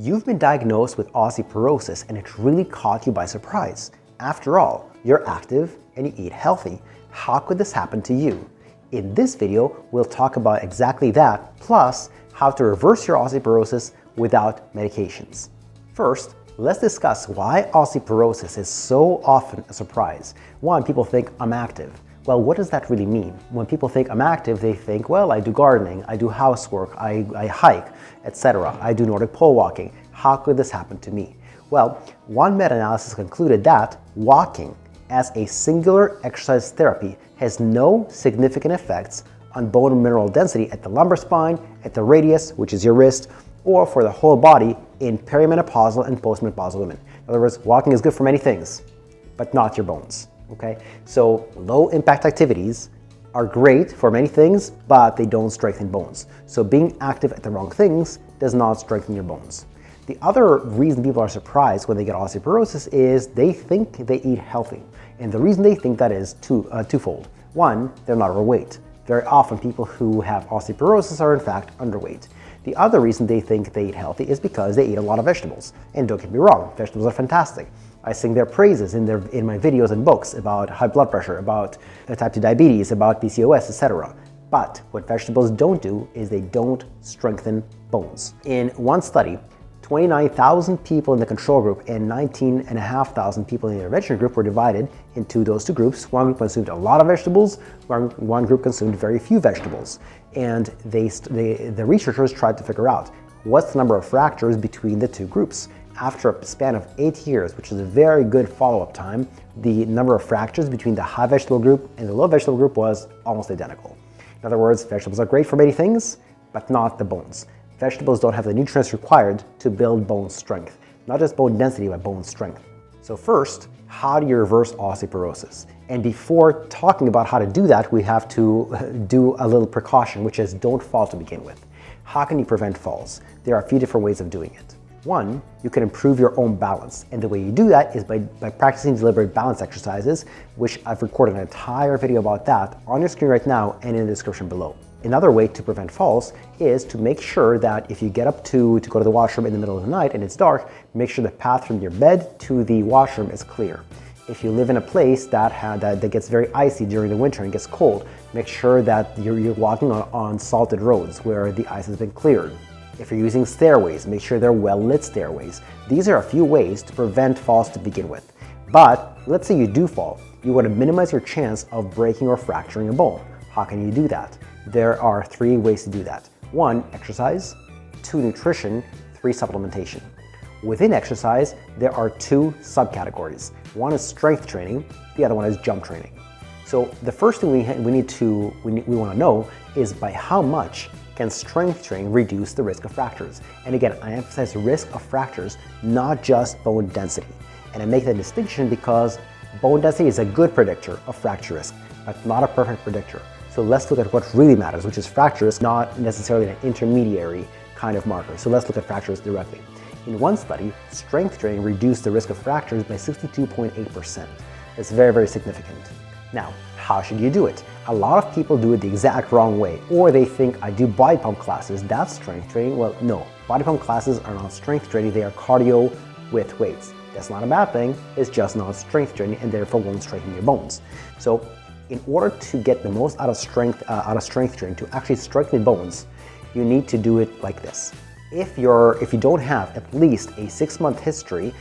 You've been diagnosed with osteoporosis and it really caught you by surprise. After all, you're active and you eat healthy. How could this happen to you? In this video, we'll talk about exactly that, plus how to reverse your osteoporosis without medications. First, let's discuss why osteoporosis is so often a surprise. One, people think I'm active. Well, what does that really mean? When people think I'm active, they think, well, I do gardening, I do housework, I hike, etc. I do Nordic pole walking. How could this happen to me? Well, one meta-analysis concluded that walking as a singular exercise therapy has no significant effects on bone mineral density at the lumbar spine, at the radius, which is your wrist, or for the whole body in perimenopausal and postmenopausal women. In other words, walking is good for many things, but not your bones. Okay, so low impact activities are great for many things, but they don't strengthen bones. So being active at the wrong things does not strengthen your bones. The other reason people are surprised when they get osteoporosis is they think they eat healthy. And the reason they think that is twofold. One, they're not overweight. Very often people who have osteoporosis are in fact underweight. The other reason they think they eat healthy is because they eat a lot of vegetables. And don't get me wrong, vegetables are fantastic. I sing their praises in my videos and books about high blood pressure, about type 2 diabetes, about PCOS, etc. But what vegetables don't do is they don't strengthen bones. In one study, 29,000 people in the control group and 19,500 people in the intervention group were divided into those two groups. One group consumed a lot of vegetables, one group consumed very few vegetables. And the researchers tried to figure out what's the number of fractures between the two groups. After a span of 8 years, which is a very good follow-up time, the number of fractures between the high vegetable group and the low vegetable group was almost identical. In other words, vegetables are great for many things, but not the bones. Vegetables don't have the nutrients required to build bone strength, not just bone density, but bone strength. So first, how do you reverse osteoporosis? And before talking about how to do that, we have to do a little precaution, which is don't fall to begin with. How can you prevent falls? There are a few different ways of doing it. One, you can improve your own balance. And the way you do that is by practicing deliberate balance exercises, which I've recorded an entire video about that on your screen right now and in the description below. Another way to prevent falls is to make sure that if you get up to go to the washroom in the middle of the night and it's dark, make sure the path from your bed to the washroom is clear. If you live in a place that gets very icy during the winter and gets cold, make sure that you're walking on salted roads where the ice has been cleared. If you're using stairways, make sure they're well-lit stairways. These are a few ways to prevent falls to begin with. But let's say you do fall. You want to minimize your chance of breaking or fracturing a bone. How can you do that? There are 3 ways to do that. 1, exercise. 2, nutrition. 3, supplementation. Within exercise, there are 2 subcategories. One is strength training, the other one is jump training. So the first thing we want to know is by how much can strength training reduce the risk of fractures? And again, I emphasize risk of fractures, not just bone density. And I make that distinction because bone density is a good predictor of fracture risk, but not a perfect predictor. So let's look at what really matters, which is fracture risk, not necessarily an intermediary kind of marker. So let's look at fractures directly. In one study, strength training reduced the risk of fractures by 62.8%. It's very, very significant. Now, how should you do it? A lot of people do it the exact wrong way, or they think I do body pump classes, that's strength training. Well, no, body pump classes are not strength training, they are cardio with weights. That's not a bad thing, it's just not strength training and therefore won't strengthen your bones. So in order to get the most out of strength training, to actually strengthen bones, you need to do it like this. If you don't have at least a 6-month history,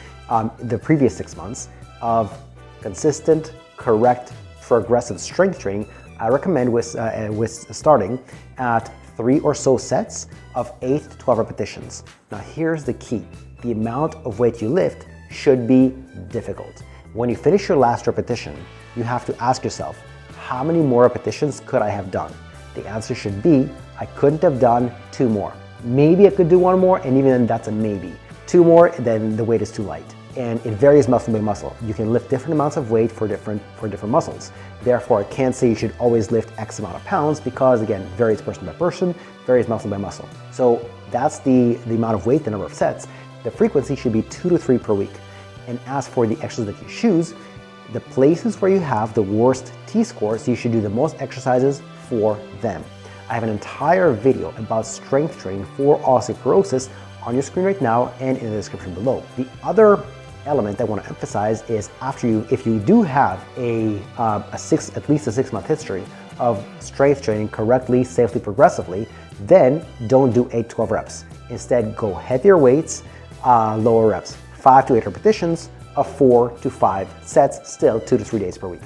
the previous 6 months, of consistent, correct, progressive strength training, I recommend with starting at 3 or so sets of 8 to 12 repetitions. Now here's the key. The amount of weight you lift should be difficult. When you finish your last repetition, you have to ask yourself, how many more repetitions could I have done? The answer should be, I couldn't have done 2 more. Maybe I could do 1 more, and even then that's a maybe. 2 more, then the weight is too light. And it varies muscle by muscle. You can lift different amounts of weight for different muscles. Therefore, I can't say you should always lift X amount of pounds because, again, varies person by person, varies muscle by muscle. So that's the amount of weight, the number of sets. The frequency should be 2 to 3 per week. And as for the exercises that you choose, the places where you have the worst T-scores, you should do the most exercises for them. I have an entire video about strength training for osteoporosis on your screen right now and in the description below. The other element I want to emphasize is if you do have at least a 6-month history of strength training correctly, safely, progressively, then don't do 8 to 12 reps. Instead, go heavier weights, lower reps, 5 to 8 repetitions of 4 to 5 sets, still 2 to 3 days per week.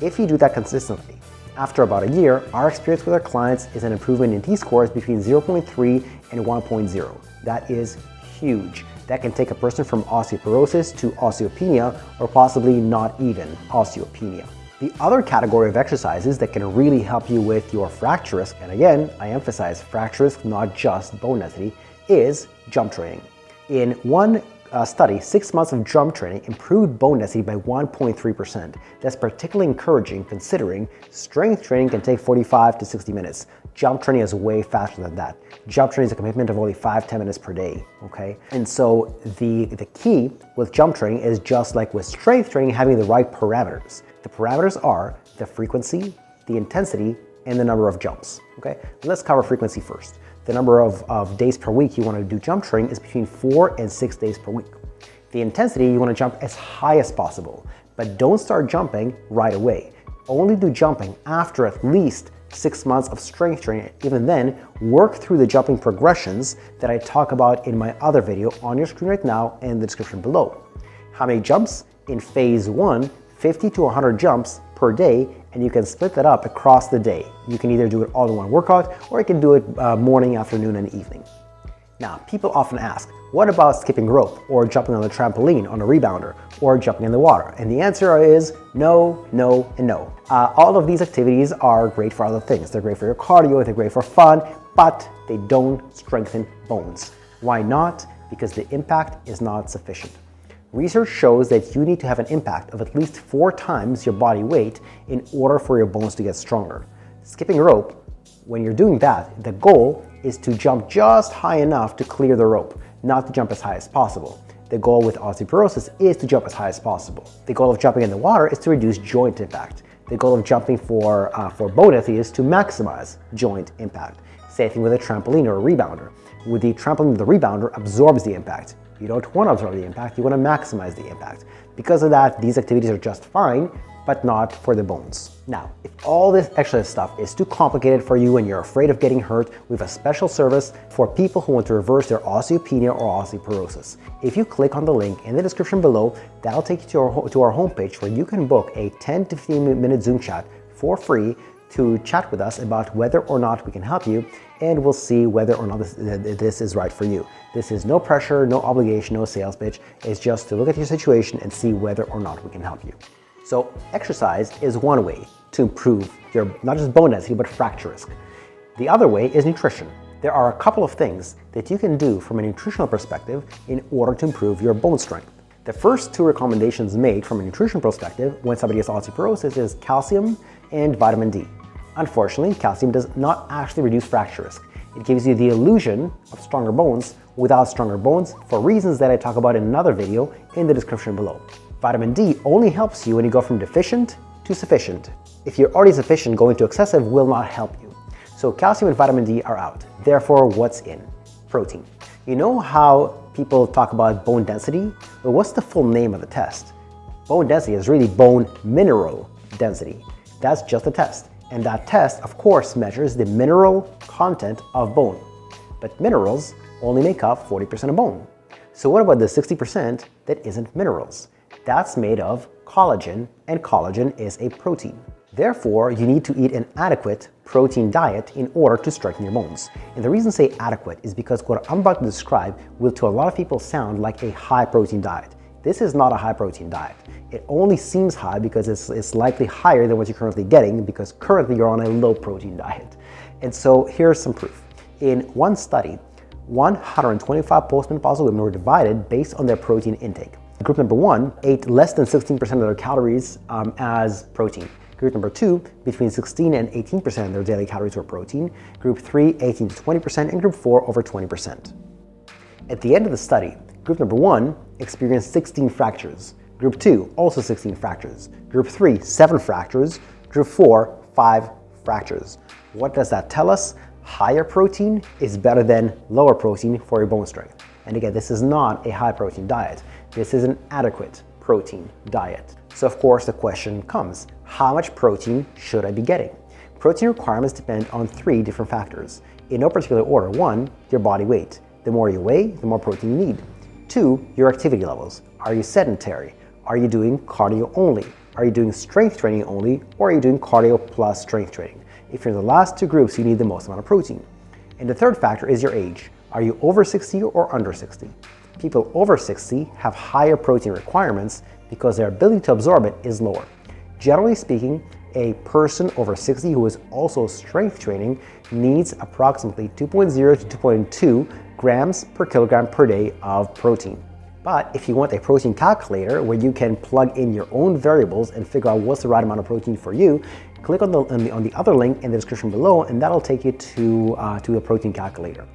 If you do that consistently, after about a year, our experience with our clients is an improvement in T-scores between 0.3 and 1.0. That is huge. That can take a person from osteoporosis to osteopenia, or possibly not even osteopenia. The other category of exercises that can really help you with your fracture risk, and again, I emphasize fracture risk, not just bone density, is jump training. In one study, 6 months of jump training improved bone density by 1.3%. That's particularly encouraging considering strength training can take 45 to 60 minutes. Jump training is way faster than that. Jump training is a commitment of only 5-10 minutes per day, okay? And so the key with jump training is just like with strength training, having the right parameters. The parameters are the frequency, the intensity, and the number of jumps, okay? Let's cover frequency first. The number of days per week you want to do jump training is between 4 and 6 days per week. The intensity, you want to jump as high as possible, but don't start jumping right away. Only do jumping after at least 6 months of strength training. Even then, work through the jumping progressions that I talk about in my other video on your screen right now and in the description below. How many jumps? In phase 1, 50 to 100 jumps per day, and you can split that up across the day. You can either do it all in one workout, or you can do it morning, afternoon, and evening. Now, people often ask, what about skipping rope, or jumping on the trampoline on a rebounder, or jumping in the water? And the answer is no, no, and no. All of these activities are great for other things. They're great for your cardio, they're great for fun, but they don't strengthen bones. Why not? Because the impact is not sufficient. Research shows that you need to have an impact of at least 4 times your body weight in order for your bones to get stronger. Skipping rope, when you're doing that, the goal is to jump just high enough to clear the rope, not to jump as high as possible. The goal with osteoporosis is to jump as high as possible. The goal of jumping in the water is to reduce joint impact. The goal of jumping for bone density is to maximize joint impact. Same thing with a trampoline or a rebounder. With the trampoline, the rebounder absorbs the impact. You don't want to absorb the impact, you want to maximize the impact. Because of that, these activities are just fine, but not for the bones. Now, if all this extra stuff is too complicated for you and you're afraid of getting hurt, we have a special service for people who want to reverse their osteopenia or osteoporosis. If you click on the link in the description below, that'll take you to our homepage where you can book a 10 to 15 minute Zoom chat for free to chat with us about whether or not we can help you, and we'll see whether or not this is right for you. This is no pressure, no obligation, no sales pitch. It's just to look at your situation and see whether or not we can help you. So exercise is one way to improve your, not just bone density, but fracture risk. The other way is nutrition. There are a couple of things that you can do from a nutritional perspective in order to improve your bone strength. The first 2 recommendations made from a nutrition perspective when somebody has osteoporosis is calcium and vitamin D. Unfortunately, calcium does not actually reduce fracture risk. It gives you the illusion of stronger bones without stronger bones for reasons that I talk about in another video in the description below. Vitamin D only helps you when you go from deficient to sufficient. If you're already sufficient, going to excessive will not help you. So calcium and vitamin D are out. Therefore, what's in? Protein. You know how people talk about bone density? Well, what's the full name of the test? Bone density is really bone mineral density. That's just a test. And that test, of course, measures the mineral content of bone. But minerals only make up 40% of bone. So what about the 60% that isn't minerals? That's made of collagen, and collagen is a protein. Therefore, you need to eat an adequate protein diet in order to strengthen your bones. And the reason I say adequate is because what I'm about to describe will to a lot of people sound like a high protein diet. This is not a high protein diet. It only seems high because it's likely higher than what you're currently getting, because currently you're on a low protein diet. And so here's some proof. In one study, 125 postmenopausal women were divided based on their protein intake. Group number 1 ate less than 16% of their calories as protein. Group number 2, between 16 and 18% of their daily calories were protein. Group 3, 18 to 20%, and group 4, over 20%. At the end of the study, group number 1 experienced 16 fractures. Group 2, also 16 fractures. Group 3, 7 fractures. Group 4, 5 fractures. What does that tell us? Higher protein is better than lower protein for your bone strength. And again, this is not a high protein diet. This is an adequate protein diet. So of course the question comes, how much protein should I be getting? Protein requirements depend on 3 different factors. In no particular order. 1, your body weight. The more you weigh, the more protein you need. 2, your activity levels. Are you sedentary? Are you doing cardio only? Are you doing strength training only? Or are you doing cardio plus strength training? If you're in the last 2 groups, you need the most amount of protein. And the third factor is your age. Are you over 60 or under 60? People over 60 have higher protein requirements because their ability to absorb it is lower. Generally speaking, a person over 60 who is also strength training needs approximately 2.0 to 2.2 grams per kilogram per day of protein. But if you want a protein calculator where you can plug in your own variables and figure out what's the right amount of protein for you, click on the other link in the description below, and that'll take you to the protein calculator.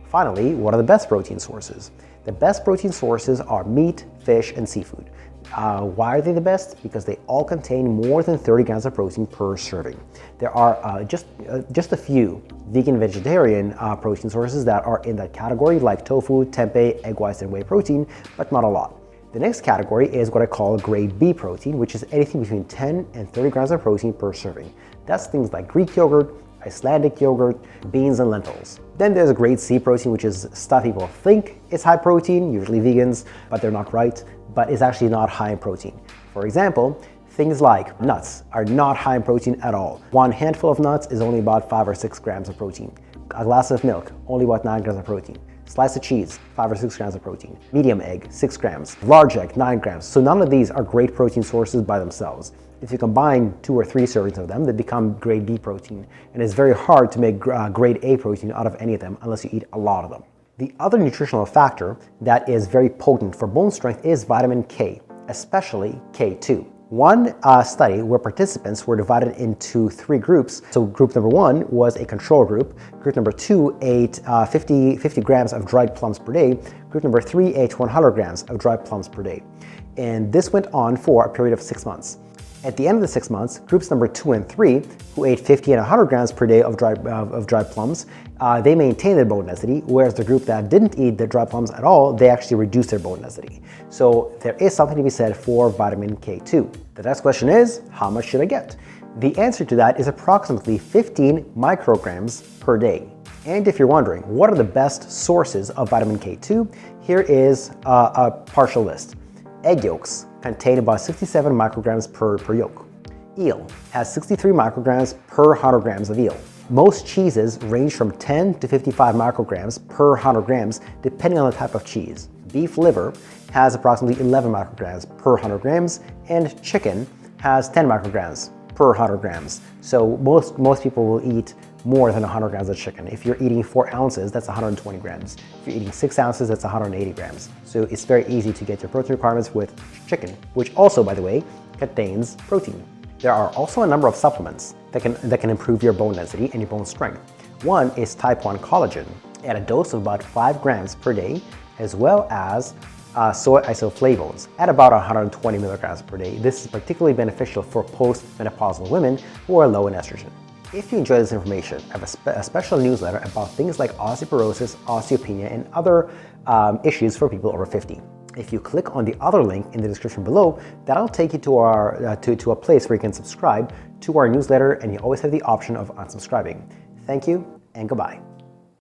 Finally, what are the best protein sources? The best protein sources are meat, fish, and seafood. Why are they the best? Because they all contain more than 30 grams of protein per serving. There are just a few vegan and vegetarian protein sources that are in that category, like tofu, tempeh, egg whites, and whey protein, but not a lot. The next category is what I call grade B protein, which is anything between 10 and 30 grams of protein per serving. That's things like Greek yogurt, Icelandic yogurt, beans, and lentils. Then there's a grade C protein, which is stuff people think is high protein, usually vegans, but they're not right, but is actually not high in protein. For example, things like nuts are not high in protein at all. One handful of nuts is only about 5 or 6 grams of protein. A glass of milk, only about 9 grams of protein. Slice of cheese, 5 or 6 grams of protein. Medium egg, 6 grams. Large egg, 9 grams. So none of these are great protein sources by themselves. If you combine 2 or 3 servings of them, they become grade B protein. And it's very hard to make grade A protein out of any of them unless you eat a lot of them. The other nutritional factor that is very potent for bone strength is vitamin K, especially K2. One study where participants were divided into 3 groups. So group number 1 was a control group. Group number 2 ate 50 grams of dried plums per day. Group number 3 ate 100 grams of dried plums per day. And this went on for a period of 6 months. At the end of the 6 months, groups number 2 and 3, who ate 50 and 100 grams per day of dried plums, they maintained their bone density, whereas the group that didn't eat the dried plums at all, they actually reduced their bone density. So there is something to be said for vitamin K2. The next question is, how much should I get? The answer to that is approximately 15 micrograms per day. And if you're wondering, what are the best sources of vitamin K2? Here is a partial list. Egg yolks contain about 67 micrograms per yolk. Eel has 63 micrograms per 100 grams of eel. Most cheeses range from 10 to 55 micrograms per 100 grams, depending on the type of cheese. Beef liver has approximately 11 micrograms per 100 grams, and chicken has 10 micrograms per 100 grams. So most people will eat more than 100 grams of chicken. If you're eating 4 ounces, that's 120 grams. If you're eating 6 ounces, that's 180 grams. So it's very easy to get your protein requirements with chicken, which also, by the way, contains protein. There are also a number of supplements that can improve your bone density and your bone strength. One is type 1 collagen at a dose of about 5 grams per day, as well as soy isoflavones at about 120 milligrams per day. This is particularly beneficial for post-menopausal women who are low in estrogen. If you enjoy this information, I have a special newsletter about things like osteoporosis, osteopenia, and other issues for people over 50. If you click on the other link in the description below, that'll take you to our to a place where you can subscribe to our newsletter, and you always have the option of unsubscribing. Thank you and goodbye.